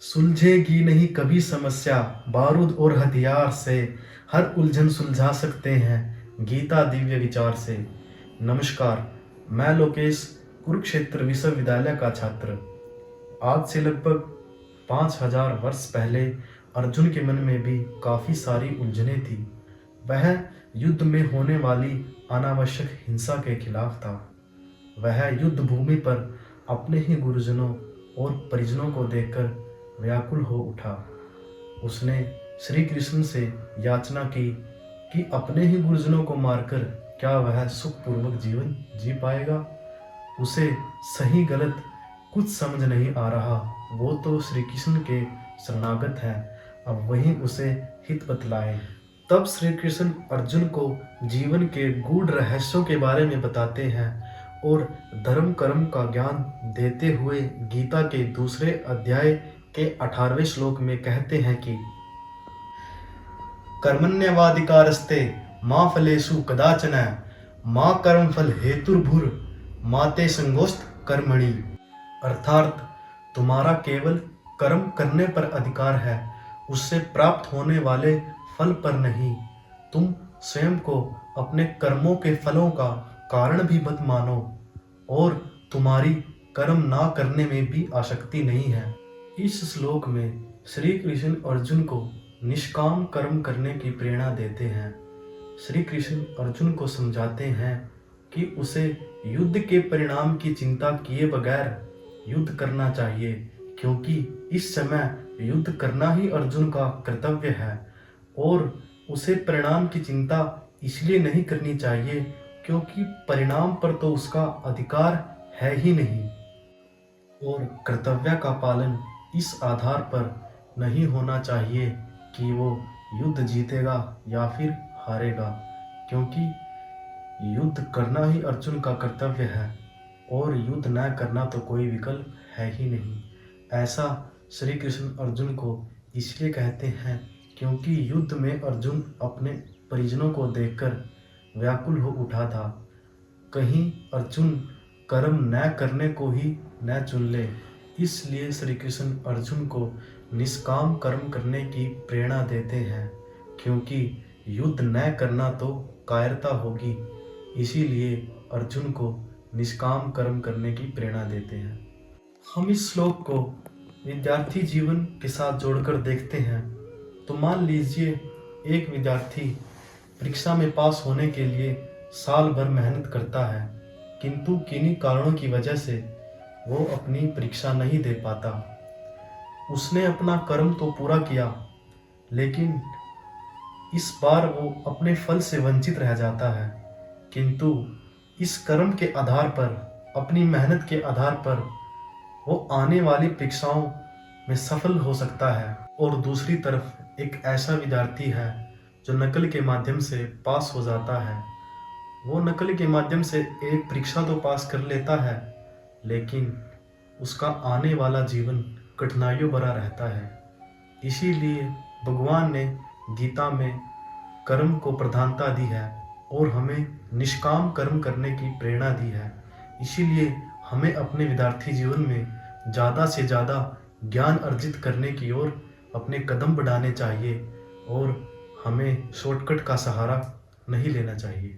सुलझेगी नहीं कभी समस्या, बारूद और हथियार से हर उलझन सुलझा सकते हैं गीता दिव्य विचार से। नमस्कार, मैं लोकेश, कुरुक्षेत्र विश्वविद्यालय का छात्र। आज से लगभग 5000 वर्ष पहले अर्जुन के मन में भी काफ़ी सारी उलझनें थी। वह युद्ध में होने वाली अनावश्यक हिंसा के खिलाफ था। वह युद्ध भूमि पर अपने ही गुरुजनों और परिजनों को देखकर व्याकुल हो उठा। उसने श्री कृष्ण से याचना की कि अपने ही गुरुजनों को मारकर क्या वह सुखपूर्वक जीवन जी पाएगा। उसे सही गलत कुछ समझ नहीं आ रहा। वो तो श्री कृष्ण के शरणागत है, अब वही उसे हित बतलाए। तब श्री कृष्ण अर्जुन को जीवन के गूढ़ रहस्यों के बारे में बताते हैं और धर्म कर्म का ज्ञान देते हुए गीता के दूसरे अध्याय के 18वें श्लोक में कहते हैं कि कर्मण्यवाधिकारस्ते मा फलेषु कदाचन मा कर्म फल हेतुर्भुर माते संगोस्त कर्मणि। अर्थात तुम्हारा केवल कर्म करने पर अधिकार है, उससे प्राप्त होने वाले फल पर नहीं। तुम स्वयं को अपने कर्मों के फलों का कारण भी मत मानो और तुम्हारी कर्म ना करने में भी आसक्ति नहीं है। इस श्लोक में श्री कृष्ण अर्जुन को निष्काम कर्म करने की प्रेरणा देते हैं। श्री कृष्ण अर्जुन को समझाते हैं कि उसे युद्ध के परिणाम की चिंता किए बगैर युद्ध करना चाहिए, क्योंकि इस समय युद्ध करना ही अर्जुन का कर्तव्य है और उसे परिणाम की चिंता इसलिए नहीं करनी चाहिए क्योंकि परिणाम पर तो उसका अधिकार है ही नहीं और कर्तव्य का पालन इस आधार पर नहीं होना चाहिए कि वो युद्ध जीतेगा या फिर हारेगा, क्योंकि युद्ध करना ही अर्जुन का कर्तव्य है और युद्ध न करना तो कोई विकल्प है ही नहीं। ऐसा श्री कृष्ण अर्जुन को इसलिए कहते हैं क्योंकि युद्ध में अर्जुन अपने परिजनों को देखकर व्याकुल हो उठा था। कहीं अर्जुन कर्म न करने को ही न चुन ले, इसलिए श्री कृष्ण अर्जुन को निष्काम कर्म करने की प्रेरणा देते हैं, क्योंकि युद्ध न करना तो कायरता होगी। इसीलिए अर्जुन को निष्काम कर्म करने की प्रेरणा देते हैं। हम इस श्लोक को विद्यार्थी जीवन के साथ जोड़कर देखते हैं तो मान लीजिए एक विद्यार्थी परीक्षा में पास होने के लिए साल भर मेहनत करता है, किंतु किन्हीं कारणों की वजह से वो अपनी परीक्षा नहीं दे पाता। उसने अपना कर्म तो पूरा किया, लेकिन इस बार वो अपने फल से वंचित रह जाता है, किंतु इस कर्म के आधार पर, अपनी मेहनत के आधार पर वो आने वाली परीक्षाओं में सफल हो सकता है। और दूसरी तरफ एक ऐसा विद्यार्थी है जो नकल के माध्यम से पास हो जाता है। वो नकल के माध्यम से एक परीक्षा तो पास कर लेता है, लेकिन उसका आने वाला जीवन कठिनाइयों भरा रहता है। इसीलिए भगवान ने गीता में कर्म को प्रधानता दी है और हमें निष्काम कर्म करने की प्रेरणा दी है। इसीलिए हमें अपने विद्यार्थी जीवन में ज़्यादा से ज़्यादा ज्ञान अर्जित करने की ओर अपने कदम बढ़ाने चाहिए और हमें शॉर्टकट का सहारा नहीं लेना चाहिए।